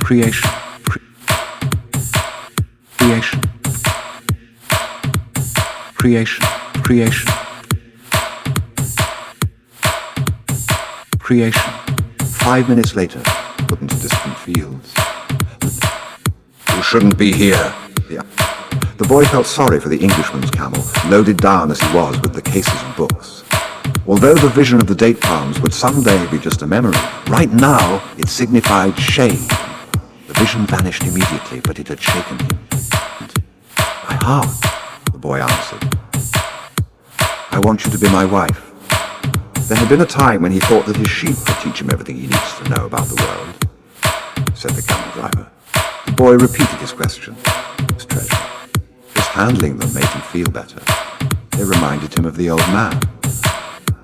creation, creation, creation, creation, creation. 5 minutes later, put into distant fields. You shouldn't be here. Yeah. The boy felt sorry for the Englishman's camel, loaded down as he was with the cases of books. Although the vision of the date palms would someday be just a memory, right now it signified shame. The vision vanished immediately, but it had shaken him. My heart, the boy answered. I want you to be my wife. There had been a time when he thought that his sheep would teach him everything he needs to know about the world, said the camel driver. The boy repeated his question. His treasure. Just handling them made him feel better. They reminded him of the old man.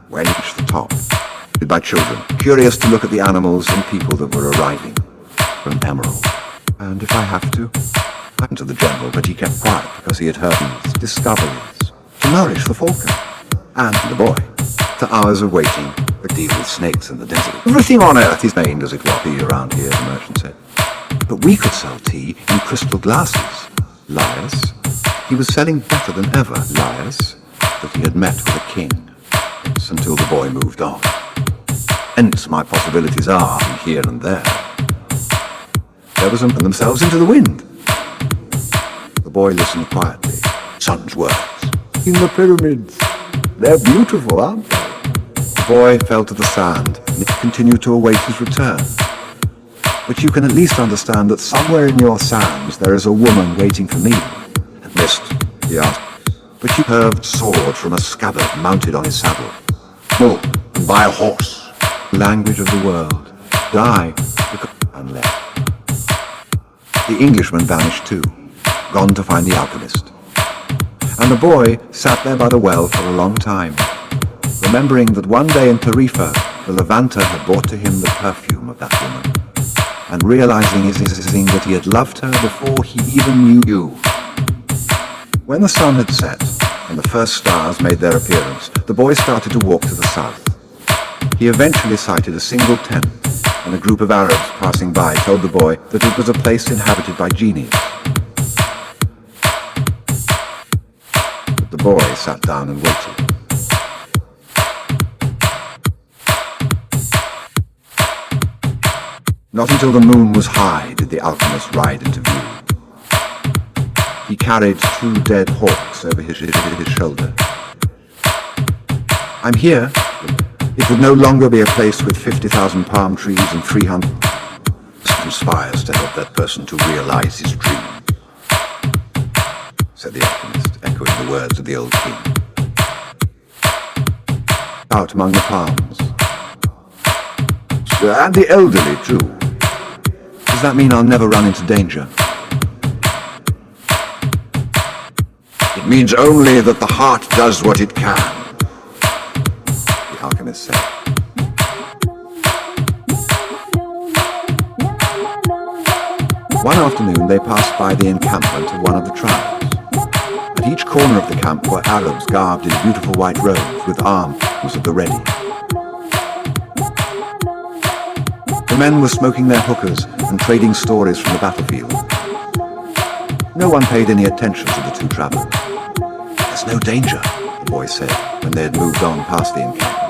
When he reached the top, surrounded by children, curious to look at the animals and people that were arriving. An emerald. And if I have to, happened to the general, but he kept quiet because he had heard his discoveries to nourish the falcon and the boy. After hours of waiting, to deal with snakes in the desert. Everything on earth is named as it will be around here, the merchant said. But we could sell tea in crystal glasses. Liars. He was selling better than ever. Liars. That he had met with a king. Until the boy moved on. Hence my possibilities are here and there. There was them themselves into the wind. The boy listened quietly. Son's words. In the pyramids. They're beautiful, aren't they? The boy fell to the sand and continued to await his return. But you can at least understand that somewhere in your sands there is a woman waiting for me. And missed, he asked. But you curved sword from a scabbard mounted on his saddle. Bull, and buy a horse. Language of the world. Die, and left. The Englishman vanished too, gone to find the alchemist. And the boy sat there by the well for a long time, remembering that one day in Tarifa, the Levanter had brought to him the perfume of that woman, and realizing that he had loved her before he even knew you. When the sun had set, and the first stars made their appearance, the boy started to walk to the south. He eventually sighted a single tent, and a group of Arabs passing by told the boy that it was a place inhabited by genies. The boy sat down and waited. Not until the moon was high did the alchemist ride into view. He carried 2 dead hawks over his shoulder. I'm here. It would no longer be a place with 50,000 palm trees and 300 conspires to help that person to realize his dream, said the alchemist, echoing the words of the old king. Out among the palms. And the elderly, too. Does that mean I'll never run into danger? It means only that the heart does what it can, the alchemist said. One afternoon they passed by the encampment of one of the tribes. At each corner of the camp were Arabs garbed in beautiful white robes with arms at the ready. The men were smoking their hookahs and trading stories from the battlefield. No one paid any attention to the 2 travelers. There's no danger, the boy said when they had moved on past the encampment.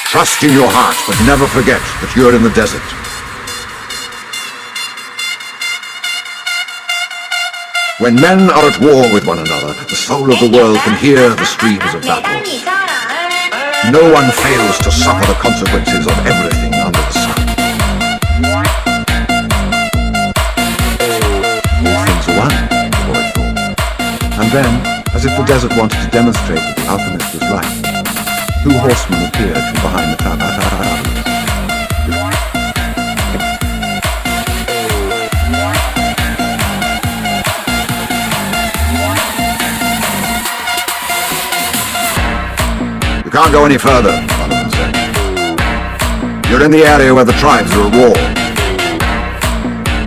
Trust in your heart, but never forget that you're in the desert. When men are at war with one another, the soul of the world can hear the streams of battle. No one fails to suffer the consequences of everything under the sun. All things are one, the boy thought. And then, as if the desert wanted to demonstrate that the alchemist was right, 2 horsemen appeared from behind the tower. You can't go any further, one of them said. You're in the area where the tribes are at war.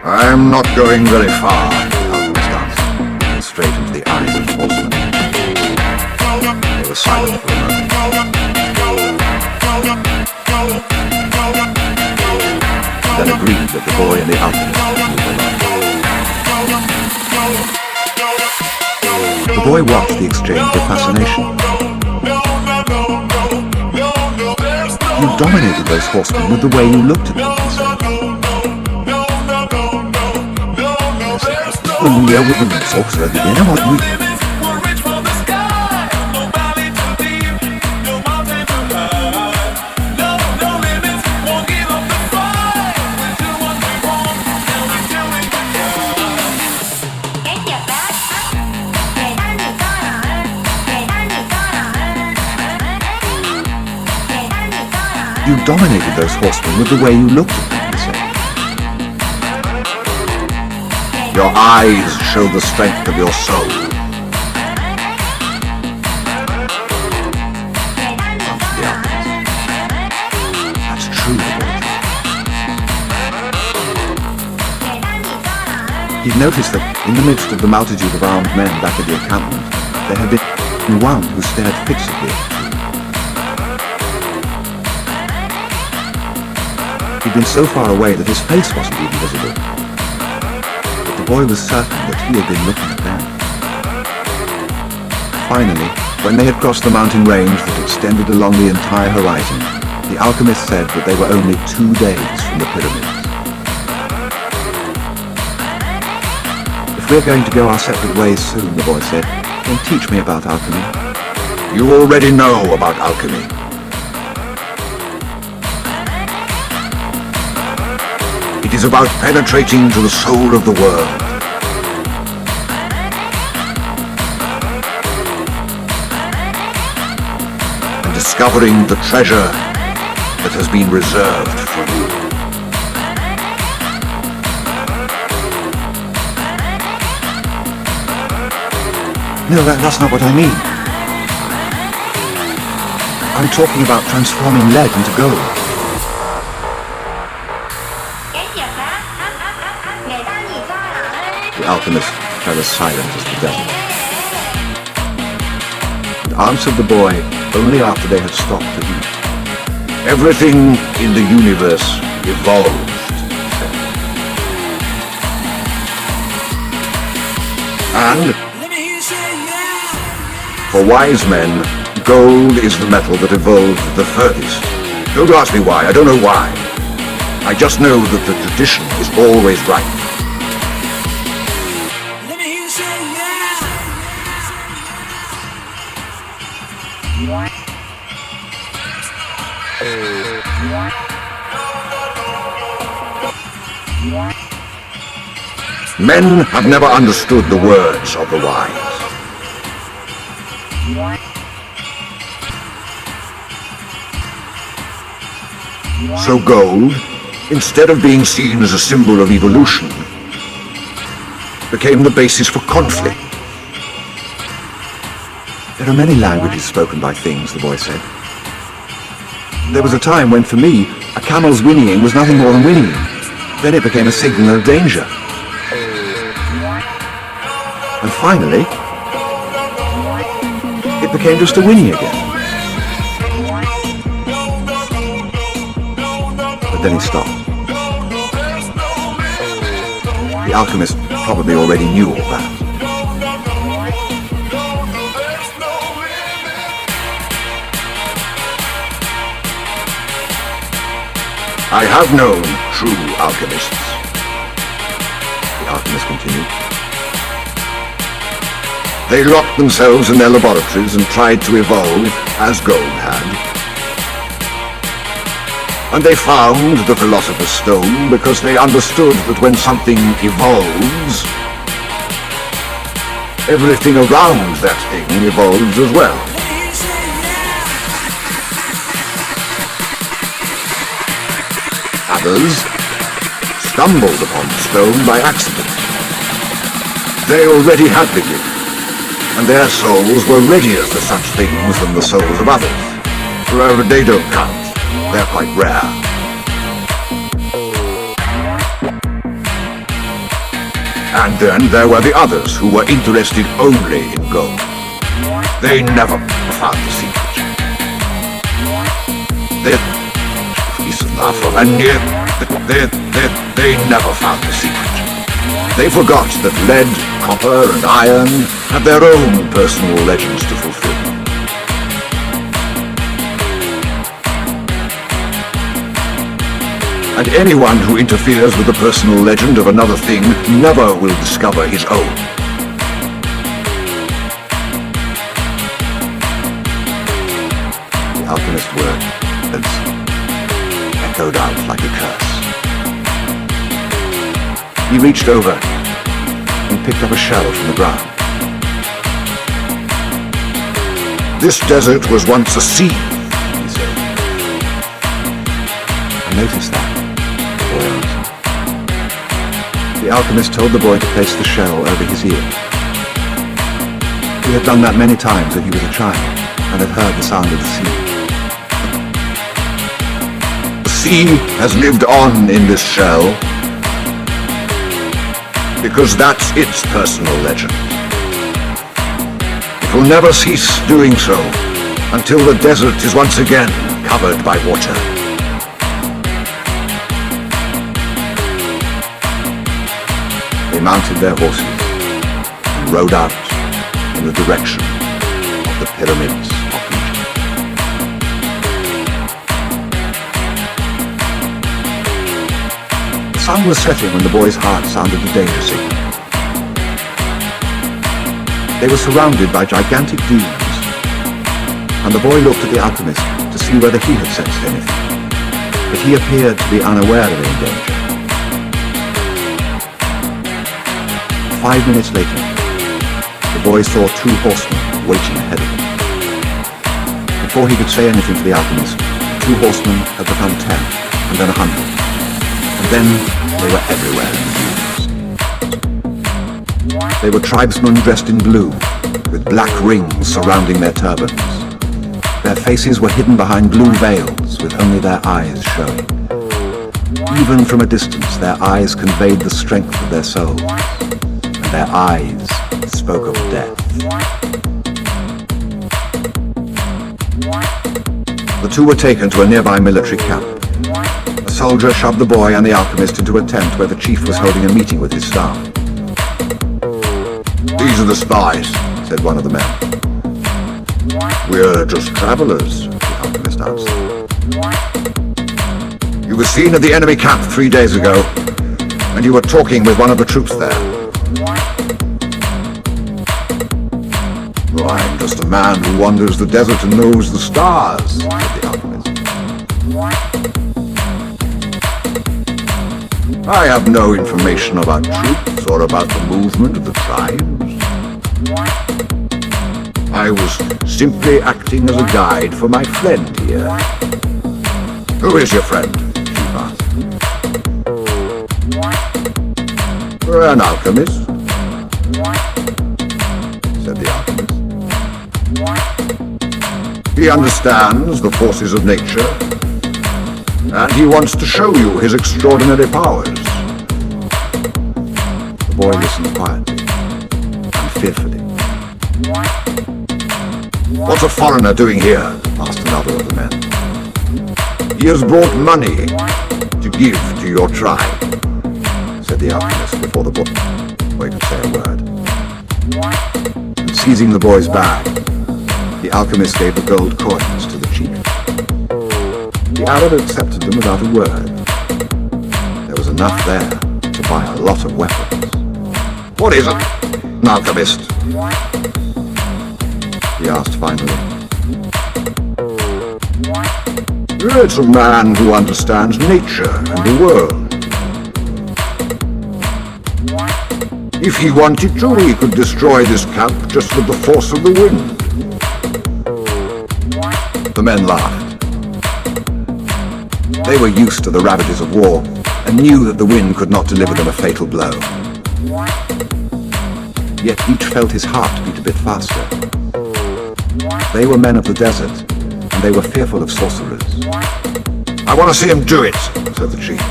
I'm not going very far, Alchemist answered, looking straight into the eyes of the horseman. They were silent for a moment. Then agreed that the boy and the alchemist would move along. The boy watched the exchange with fascination. You dominated those horsemen with the way you looked at them, he said. When we are with them, folks are at the end, what we... You dominated those horsemen with the way you looked at them, he said. Your eyes show the strength of your soul. Answered the alchemist. That's true, the boy thought. He'd noticed that in the midst of the multitude of armed men back at the encampment, there had been one who stared fixedly at the two. He'd been so far away that his face wasn't even visible. But the boy was certain that he had been looking at them. Finally, when they had crossed the mountain range that extended along the entire horizon, the alchemist said that they were only 2 days from the pyramids. If we're going to go our separate ways soon, the boy said, then teach me about alchemy. You already know about alchemy. It is about penetrating to the soul of the world. And discovering the treasure that has been reserved for you. No, that's not what I mean. I'm talking about transforming lead into gold. The alchemist fell as silent as the desert, and answered the boy only after they had stopped to eat. Everything in the universe evolved, he said. And for wise men, gold is the metal that evolved the furthest. Don't ask me why, I don't know why. I just know that the tradition is always right. Men have never understood the words of the wise. So gold, instead of being seen as a symbol of evolution, became the basis for conflict. There are many languages spoken by things, the boy said. There was a time when, for me, a camel's whinnying was nothing more than whinnying. Then it became a signal of danger. And finally, it became just a whinny again. But then he stopped. The alchemist probably already knew all that. I have known true alchemists, the alchemist continued. They locked themselves in their laboratories and tried to evolve as gold had. And they found the Philosopher's Stone because they understood that when something evolves, everything around that thing evolves as well. Others stumbled upon the stone by accident. They already had the gift, and their souls were readier for such things than the souls of others. However, they don't count. They're quite rare. And then there were the others who were interested only in gold. They never found the secret. They never found the secret. They forgot that lead, copper, and iron had their own personal legends to fulfill. And anyone who interferes with the personal legend of another thing never will discover his own. The alchemist's words echoed out like a curse. He reached over and picked up a shell from the ground. This desert was once a sea, he said. I noticed that. The alchemist told the boy to place the shell over his ear. He had done that many times when he was a child and had heard the sound of the sea. The sea has lived on in this shell because that's its personal legend. It will never cease doing so until the desert is once again covered by water. They mounted their horses and rode out in the direction of the pyramids of Egypt. The sun was setting when the boy's heart sounded the danger signal. They were surrounded by gigantic dunes, and the boy looked at the alchemist to see whether he had sensed anything, but he appeared to be unaware of any danger. 5 minutes later, the boy saw 2 horsemen waiting ahead of him. Before he could say anything to the alchemist, the 2 horsemen had become 10, and then 100, and then they were everywhere in the dunes. They were tribesmen dressed in blue, with black rings surrounding their turbans. Their faces were hidden behind blue veils, with only their eyes showing. Even from a distance, their eyes conveyed the strength of their souls. Their eyes spoke of death. The 2 were taken to a nearby military camp. A soldier shoved the boy and the alchemist into a tent where the chief was holding a meeting with his staff. "These are the spies," said one of the men. "We're just travelers," the alchemist answered. "You were seen at the enemy camp 3 days ago, and you were talking with one of the troops there." "I'm just a man who wanders the desert and knows the stars," said the alchemist. "I have no information about troops or about the movement of the tribes. I was simply acting as a guide for my friend here." "Who is your friend?" Chief asked. "An alchemist," said the alchemist. "He understands the forces of nature, and he wants to show you his extraordinary powers." The boy listened quietly and fearfully. "What's a foreigner doing here?" asked another of the men. "He has brought money to give to your tribe," said the alchemist before the boy could say a word. And seizing the boy's bag, the alchemist gave the gold coins to the chief. The Arab accepted them without a word. There was enough there to buy a lot of weapons. "What is it, an alchemist?" he asked finally. "It's a man who understands nature and the world. If he wanted to, he could destroy this camp just with the force of the wind." The men laughed. They were used to the ravages of war and knew that the wind could not deliver them a fatal blow. Yet each felt his heart beat a bit faster. They were men of the desert, and they were fearful of sorcerers. "I want to see him do it," said the chief.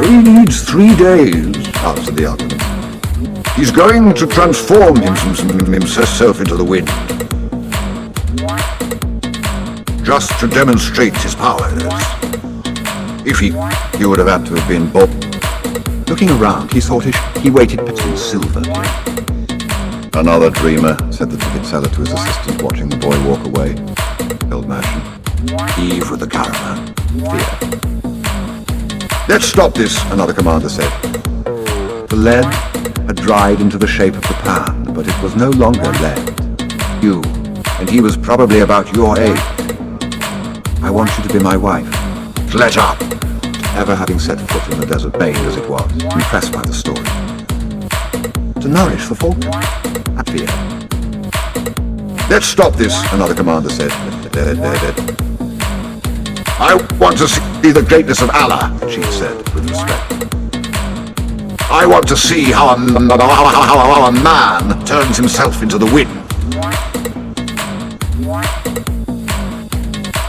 He needs 3 days, answered the alchemist. He's going to transform himself into the wind. Just to demonstrate his powers. If he would have had to have been Bob. Looking around, he thought he waited in silver. Another dreamer, said the ticket seller to his assistant, watching the boy walk away. Held merchant. Eve with the caravan. Fear. Let's stop this, another commander said. The lead had dried into the shape of the pan, but it was no longer lead. You, and he was probably about your age. I want you to be my wife. Let up! Ever having set foot in the desert main as it was, impressed by the story. To nourish the falcon. I fear. Let's stop this, another commander said. I want to see the greatness of Allah, she said with respect. I want to see how a man turns himself into the wind.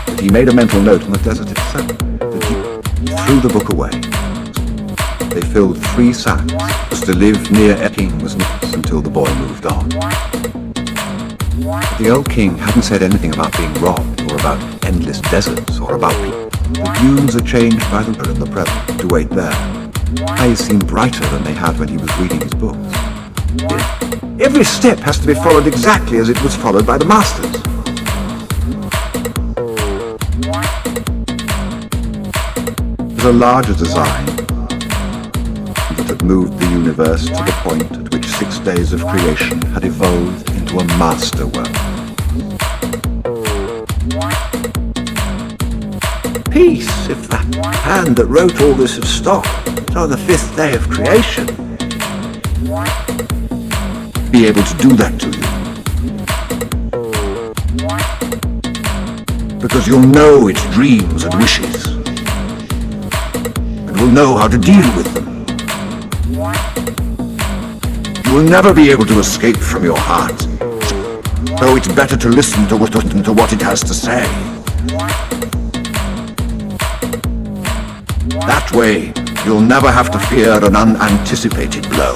But he made a mental note on the desert itself that he threw the book away. They filled 3 sacks just to live near a king was nice until the boy moved on. But the old king hadn't said anything about being robbed or about endless deserts or about people. The dunes are changed by the river in the present to wait there. Eyes seemed brighter than they had when he was reading his books. Every step has to be followed exactly as it was followed by the masters. There's a larger design that had moved the universe to the point at which 6 days of creation had evolved into a master world. Peace, if that hand that wrote all this had stopped on the 5th day of creation. Be able to do that to you. Because you'll know its dreams and wishes. And will know how to deal with them. You will never be able to escape from your heart. So it's better to listen to what it has to say. That way, you'll never have to fear an unanticipated blow.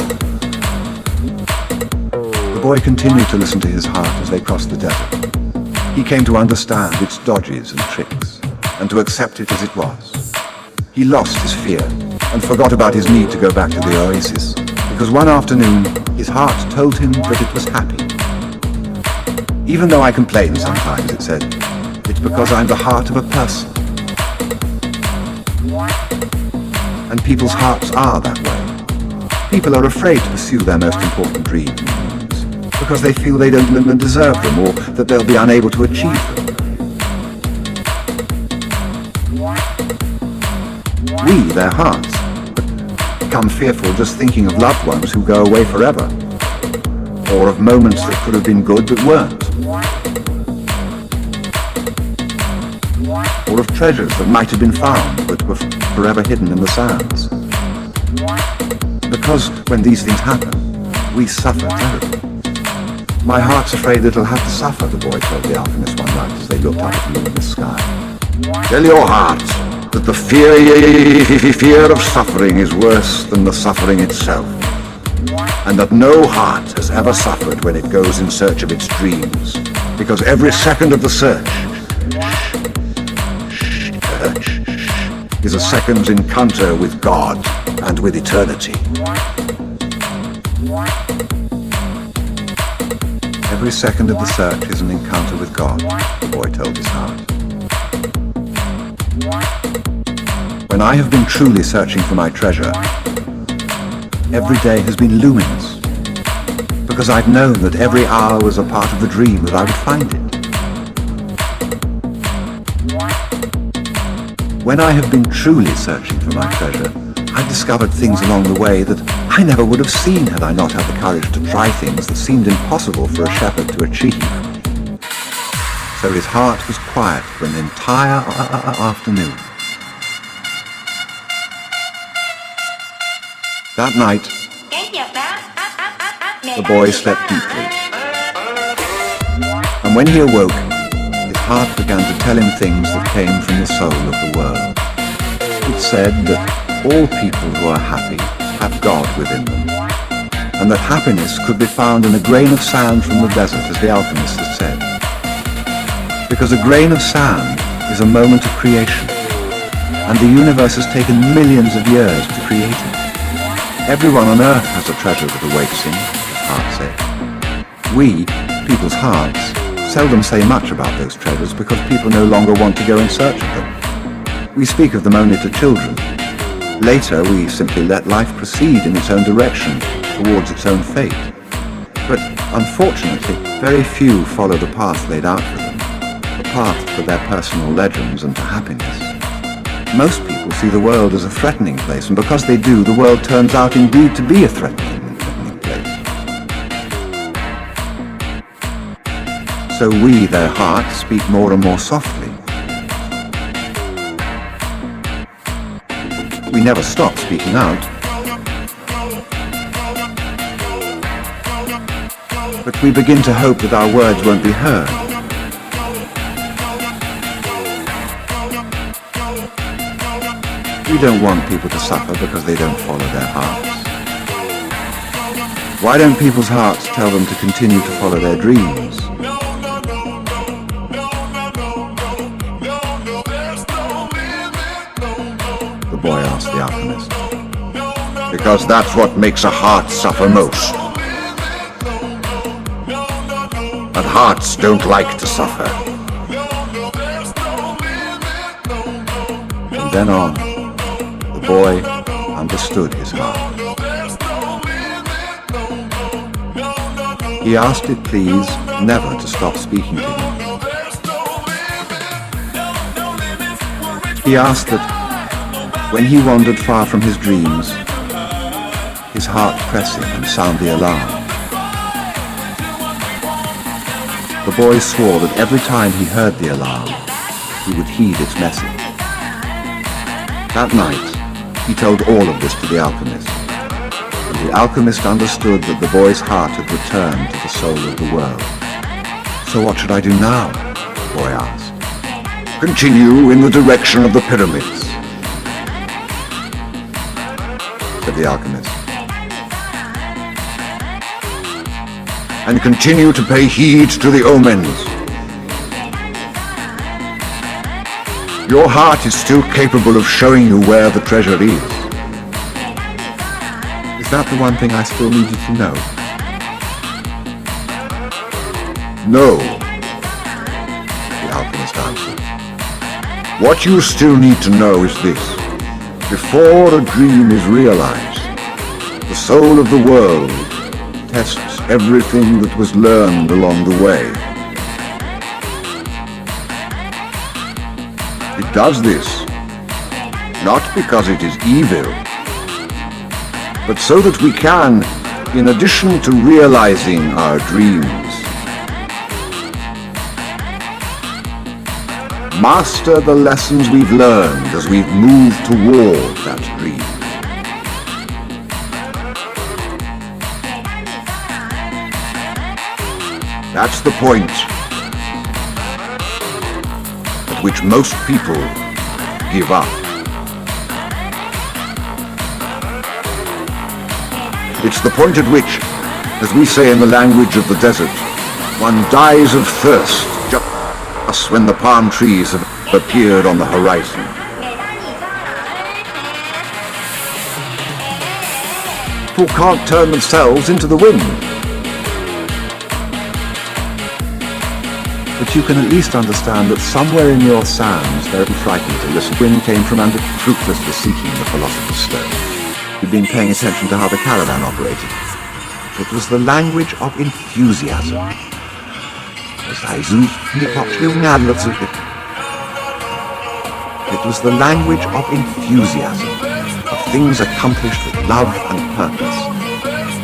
The boy continued to listen to his heart as they crossed the desert. He came to understand its dodges and tricks, and to accept it as it was. He lost his fear, and forgot about his need to go back to the oasis, because one afternoon, his heart told him that it was happy. Even though I complain sometimes, it said, it's because I'm the heart of a person. And people's hearts are that way. People are afraid to pursue their most important dreams because they feel they don't deserve them or that they'll be unable to achieve them. We, their hearts, become fearful just thinking of loved ones who go away forever, or of moments that could have been good but weren't, or of treasures that might have been found but were forever hidden in the sands. Because when these things happen, we suffer terribly. My heart's afraid it'll have to suffer, the boy told the alchemist one night as they looked up at the luminous sky. Tell your heart that the fear of suffering is worse than the suffering itself, and that no heart has ever suffered when it goes in search of its dreams, because every second of the search is a second's encounter with God and with eternity. Every second of the search is an encounter with God, the boy told his heart. When I have been truly searching for my treasure, every day has been luminous, because I've known that every hour was a part of the dream that I would find it. When I have been truly searching for my treasure, I've discovered things along the way that I never would have seen had I not had the courage to try things that seemed impossible for a shepherd to achieve. So his heart was quiet for an entire afternoon. That night, the boy slept deeply. And when he awoke, his heart began to tell him things that came from the soul of the world. It said that all people who are happy have God within them, and that happiness could be found in a grain of sand from the desert, as the alchemist has said. Because a grain of sand is a moment of creation, and the universe has taken millions of years to create it. Everyone on earth has a treasure that awaits him, his heart said. We, people's hearts, seldom say much about those treasures because people no longer want to go in search of them. We speak of them only to children. Later, we simply let life proceed in its own direction, towards its own fate. But unfortunately, very few follow the path laid out for them, the path to their personal legends and to happiness. Most people see the world as a threatening place, and because they do, the world turns out indeed to be a threatening place. So we, their hearts, speak more and more softly. We never stop speaking out. But we begin to hope that our words won't be heard. We don't want people to suffer because they don't follow their hearts. Why don't people's hearts tell them to continue to follow their dreams? The boy asked the alchemist. Because that's what makes a heart suffer most. And hearts don't like to suffer. From then on, the boy understood his heart. He asked it, please, never to stop speaking to him. He asked that when he wandered far from his dreams, his heart press him and sound the alarm. The boy swore that every time he heard the alarm, he would heed its message. That night, he told all of this to the alchemist, and the alchemist understood that the boy's heart had returned to the soul of the world. So what should I do now? The boy asked. Continue in the direction of the pyramids, said the alchemist. And continue to pay heed to the omens. Your heart is still capable of showing you where the treasure is. Is that the one thing I still need you to know? No, the alchemist answered. What you still need to know is this. Before a dream is realized, the soul of the world tests everything that was learned along the way. It does this, not because it is evil, but so that we can, in addition to realizing our dreams, master the lessons we've learned as we've moved toward that dream. That's the point at which most people give up. It's the point at which, as we say in the language of the desert, one dies of thirst just when the palm trees have appeared on the horizon. People can't turn themselves into the wind. But you can at least understand that somewhere in your sands they're frightened to listen. Wind came from under fruitlessly seeking the philosopher's stone. You'd been paying attention to how the caravan operated. It was the language of enthusiasm. It was the language of enthusiasm, of things accomplished with love and purpose,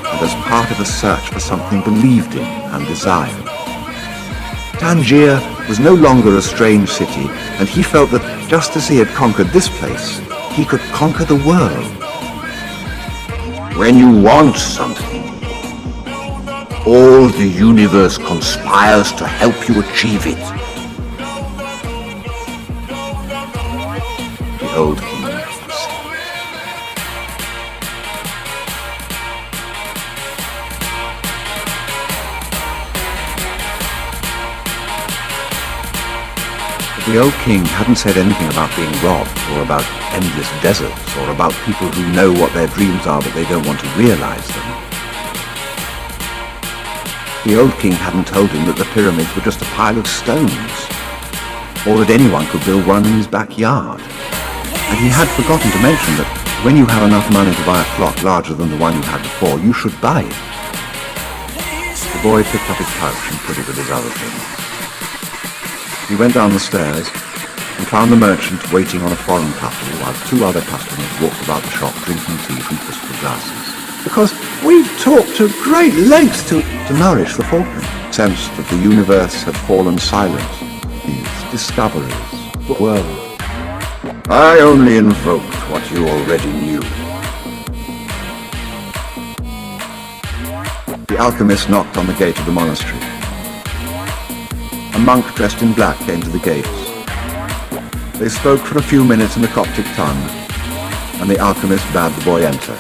and as part of a search for something believed in and desired. Tangier was no longer a strange city, and he felt that just as he had conquered this place, he could conquer the world. When you want something, all the universe conspires to help you achieve it. The old king said. The old king hadn't said anything about being robbed, or about endless deserts, or about people who know what their dreams are but they don't want to realize them. The old king hadn't told him that the pyramids were just a pile of stones, or that anyone could build one in his backyard. And he had forgotten to mention that when you have enough money to buy a clock larger than the one you had before, you should buy it. The boy picked up his pouch and put it with his other things. He went down the stairs and found the merchant waiting on a foreign couple while two other customers walked about the shop drinking tea from crystal glasses. Because we've talked to great lengths to nourish the falcon. Sensed that the universe had fallen silent. These discoveries, the world. I only invoked what you already knew. The alchemist knocked on the gate of the monastery. A monk dressed in black came to the gates. They spoke for a few minutes in the Coptic tongue, and the alchemist bade the boy enter.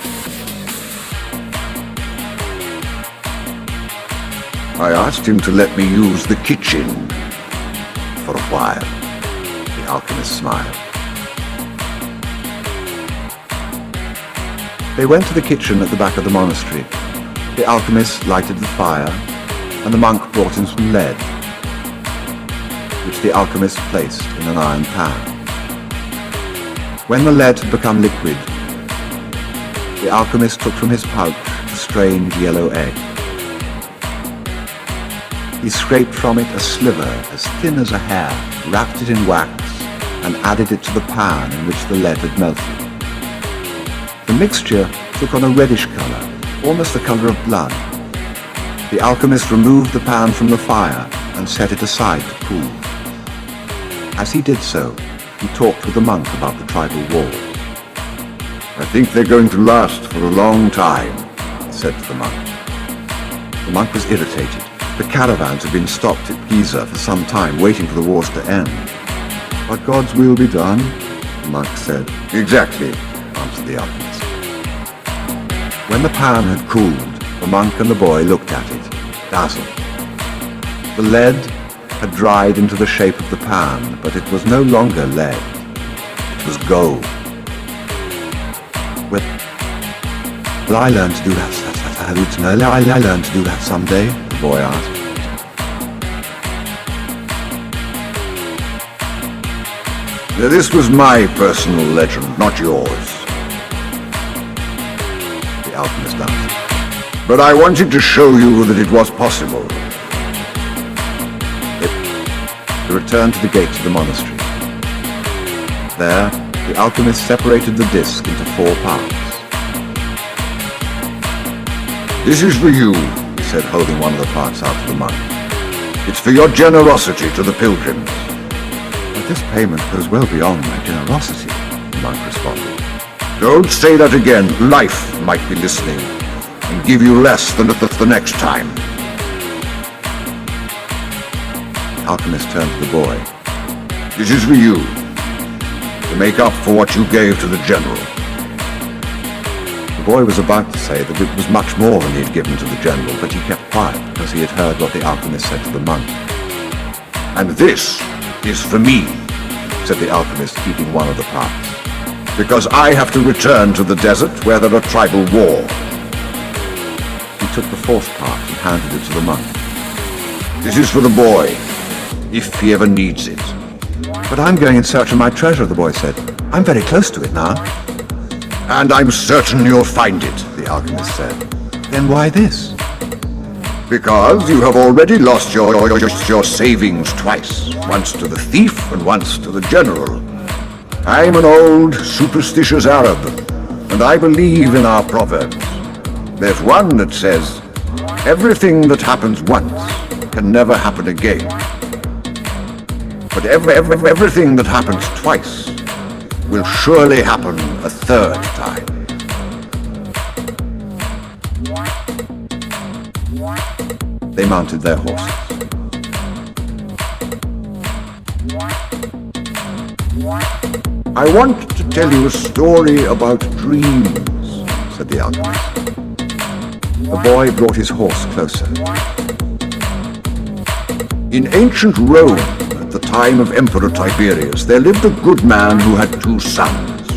I asked him to let me use the kitchen for a while. The alchemist smiled. They went to the kitchen at the back of the monastery. The alchemist lighted the fire, and the monk brought in some lead, which the alchemist placed in an iron pan. When the lead had become liquid, the alchemist took from his pouch the strange yellow egg. He scraped from it a sliver as thin as a hair, wrapped it in wax, and added it to the pan in which the lead had melted. The mixture took on a reddish color, almost the color of blood. The alchemist removed the pan from the fire and set it aside to cool. As he did so, he talked with the monk about the tribal wall. I think they're going to last for a long time, he said to the monk. The monk was irritated. The caravans had been stopped at Giza for some time, waiting for the wars to end. But God's will be done, the monk said. Exactly, answered the alchemist. When the pan had cooled, the monk and the boy looked at it, dazzled. The lead had dried into the shape of the pan, but it was no longer lead. It was gold. Well, I learned to do that. I learned to do that someday, the boy asked. This was my personal legend, not yours, the alchemist answered. But I wanted to show you that it was possible. They returned to the gates of the monastery. There, the alchemist separated the disc into 4 parts. This is for you, he said, holding one of the parts out to the monk. It's for your generosity to the pilgrims. But this payment goes well beyond my generosity, the monk responded. Don't say that again. Life might be listening and give you less than the next time. The alchemist turned to the boy. This is for you, to make up for what you gave to the general. The boy was about to say that it was much more than he had given to the general, but he kept quiet because he had heard what the alchemist said to the monk. And this is for me, said the alchemist, keeping one of the parts, because I have to return to the desert where there are tribal war. He took the 4th part and handed it to the monk. This is for the boy, if he ever needs it. But I'm going in search of my treasure, the boy said. I'm very close to it now. And I'm certain you'll find it, the alchemist said. Then why this? Because you have already lost your savings twice. Once to the thief and once to the general. I'm an old, superstitious Arab, and I believe in our proverbs. There's one that says, everything that happens once can never happen again. But everything that happens twice will surely happen a 3rd time. They mounted their horses. I want to tell you a story about dreams, said the alchemist. The boy brought his horse closer. In ancient Rome, at the time of Emperor Tiberius, there lived a good man who had two sons.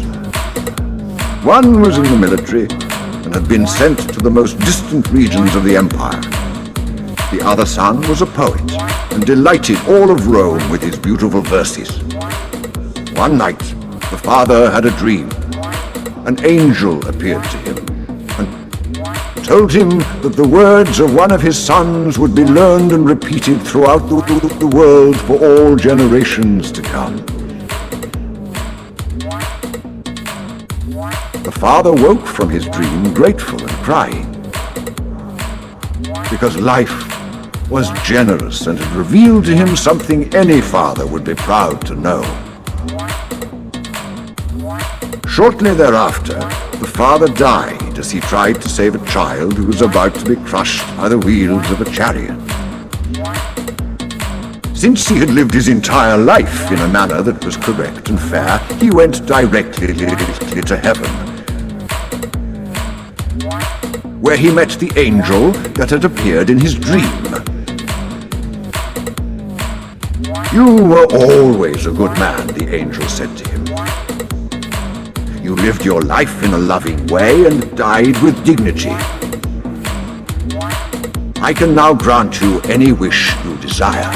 One was in the military and had been sent to the most distant regions of the empire. The other son was a poet and delighted all of Rome with his beautiful verses. One night, the father had a dream. An angel appeared to him and told him that the words of one of his sons would be learned and repeated throughout the world for all generations to come. The father woke from his dream grateful and crying, because life was generous and had revealed to him something any father would be proud to know. Shortly thereafter, the father died as he tried to save a child who was about to be crushed by the wheels of a chariot. Since he had lived his entire life in a manner that was correct and fair, he went directly to heaven, where he met the angel that had appeared in his dream. "You were always a good man," the angel said to him. "You lived your life in a loving way and died with dignity. I can now grant you any wish you desire."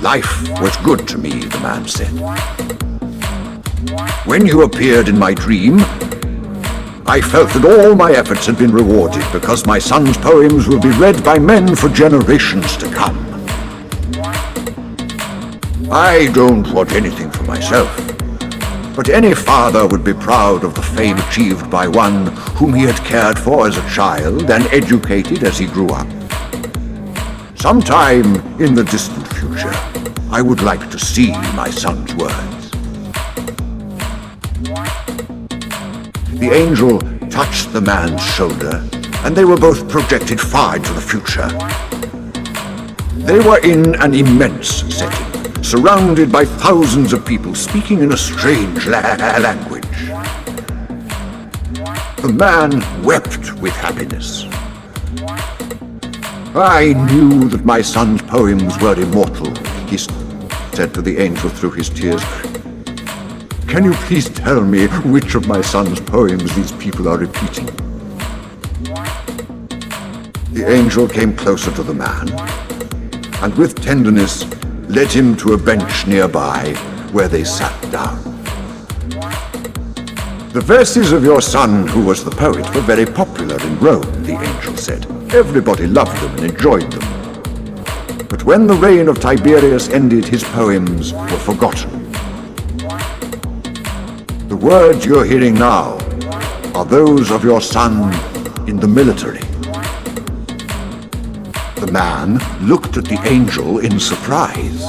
"Life was good to me," the man said. "When you appeared in my dream, I felt that all my efforts had been rewarded because my son's poems will be read by men for generations to come. I don't want anything for myself, but any father would be proud of the fame achieved by one whom he had cared for as a child and educated as he grew up. Sometime in the distant future, I would like to see my son's words." The angel touched the man's shoulder, and they were both projected far into the future. They were in an immense setting, surrounded by thousands of people speaking in a strange language. The man wept with happiness. "I knew that my son's poems were immortal," he said to the angel through his tears. "Can you please tell me which of my son's poems these people are repeating?" The angel came closer to the man, and with tenderness led him to a bench nearby, where they sat down. "The verses of your son, who was the poet, were very popular in Rome," the angel said. "Everybody loved them and enjoyed them. But when the reign of Tiberius ended, his poems were forgotten. The words you're hearing now are those of your son in the military." The man looked at the angel in surprise.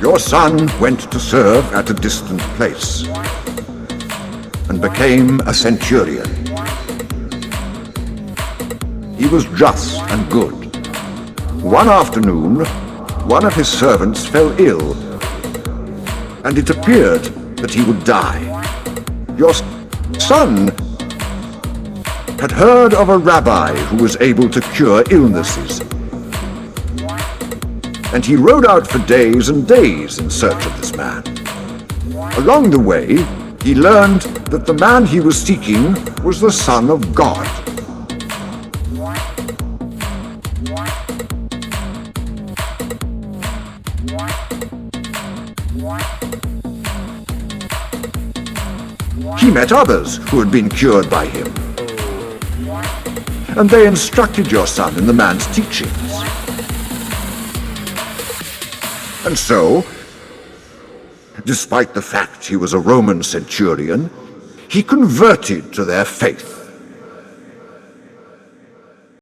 "Your son went to serve at a distant place and became a centurion. He was just and good. One afternoon, one of his servants fell ill, and it appeared that he would die. Your son had heard of a rabbi who was able to cure illnesses, and he rode out for days and days in search of this man. Along the way, he learned that the man he was seeking was the Son of God. He met others who had been cured by him, and they instructed your son in the man's teachings. And so, despite the fact he was a Roman centurion, he converted to their faith.